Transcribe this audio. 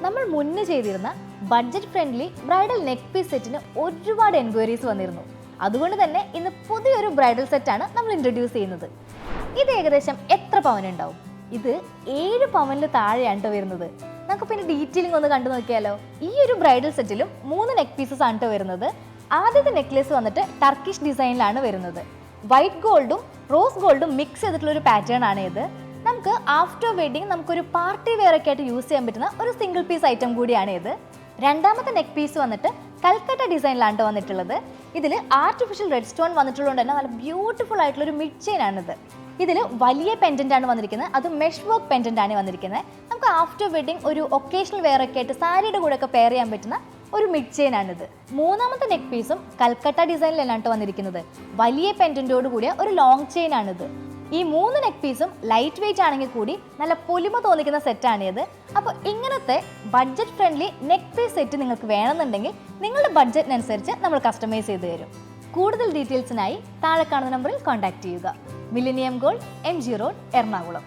നമ്മൾ മുന്നേ ചെയ്തിരുന്ന budget friendly bridal neck piece സെറ്റിന് ഒരുപാട് എൻക്വയറീസ് വന്നിരുന്നു. അതുകൊണ്ട് തന്നെ ഇന്ന് പുതിയൊരു ബ്രൈഡൽ സെറ്റാണ് നമ്മൾ ഇൻട്രൊഡ്യൂസ് ചെയ്യുന്നത്. ഇത് ഏകദേശം എത്ര പവനുണ്ടാവും? ഇത് 7 പവനിൽ താഴെയാണ് വരുന്നത്. നമുക്ക് പിന്നെ ഡീറ്റെയിലിംഗ് ഒന്ന് കണ്ടു നോക്കിയാലോ. ഈ ഒരു ബ്രൈഡൽ സെറ്റിലും 3 നെക്ക് പീസസ് ആണ് വരുന്നത്. ആദ്യത്തെ നെക്ലേസ് വന്നിട്ട് ടർക്കിഷ് ഡിസൈനിലാണ് വരുന്നത്. വൈറ്റ് ഗോൾഡും റോസ് ഗോൾഡും മിക്സ് ചെയ്തിട്ടുള്ള ഒരു പാറ്റേൺ ആണ് ഇത്. നമുക്ക് ആഫ്റ്റർ വെഡിങ് നമുക്കൊരു പാർട്ടി വെയർ ഒക്കെ ആയിട്ട് യൂസ് ചെയ്യാൻ പറ്റുന്ന ഒരു സിംഗിൾ പീസ് ഐറ്റം കൂടിയാണ് ഇത്. രണ്ടാമത്തെ നെക്ക് പീസ് വന്നിട്ട് കൽക്കട്ട ഡിസൈനിലാണ് വന്നിട്ടുള്ളത്. ഇതിൽ ആർട്ടിഫിഷ്യൽ റെഡ് സ്റ്റോൺ വന്നിട്ടുള്ളതുകൊണ്ട് തന്നെ നല്ല ബ്യൂട്ടിഫുൾ ആയിട്ടുള്ള ഒരു മിഡ് ചെയിൻ ആണിത്. ഇതിൽ വലിയ പെൻഡന്റ് ആണ് വന്നിരിക്കുന്നത്. അത് മെഷ് വർക്ക് പെൻഡന്റ് ആണ് വന്നിരിക്കുന്നത്. നമുക്ക് ആഫ്റ്റർ വെഡിങ് ഒരു ഒക്കേഷണൽ വെയർ ഒക്കെ ആയിട്ട് സാരിയുടെ കൂടെ ഒക്കെ പെയർ ചെയ്യാൻ പറ്റുന്ന ഒരു മിഡ് ചെയിൻ ആണിത്. മൂന്നാമത്തെ നെക്ക് പീസും കൽക്കട്ട ഡിസൈനിലാണ് വന്നിരിക്കുന്നത്. വലിയ പെൻഡന്റോട് കൂടിയ ഒരു ലോങ് ചെയിൻ ആണിത്. ഈ 3 നെക്ക് പീസും ലൈറ്റ് വെയിറ്റ് ആണെങ്കിൽ കൂടി നല്ല പൊലിമ തോന്നിക്കുന്ന സെറ്റാണ് ഇത്. അപ്പോൾ ഇങ്ങനത്തെ budget friendly neck piece set നിങ്ങൾക്ക് വേണമെന്നുണ്ടെങ്കിൽ നിങ്ങളുടെ ബഡ്ജറ്റിനനുസരിച്ച് നമ്മൾ കസ്റ്റമൈസ് ചെയ്ത് തരും. കൂടുതൽ ഡീറ്റെയിൽസിനായി താഴെ കാണുന്ന നമ്പറിൽ കോൺടാക്ട് ചെയ്യുക. Millennium gold, MG road, Ernakulam.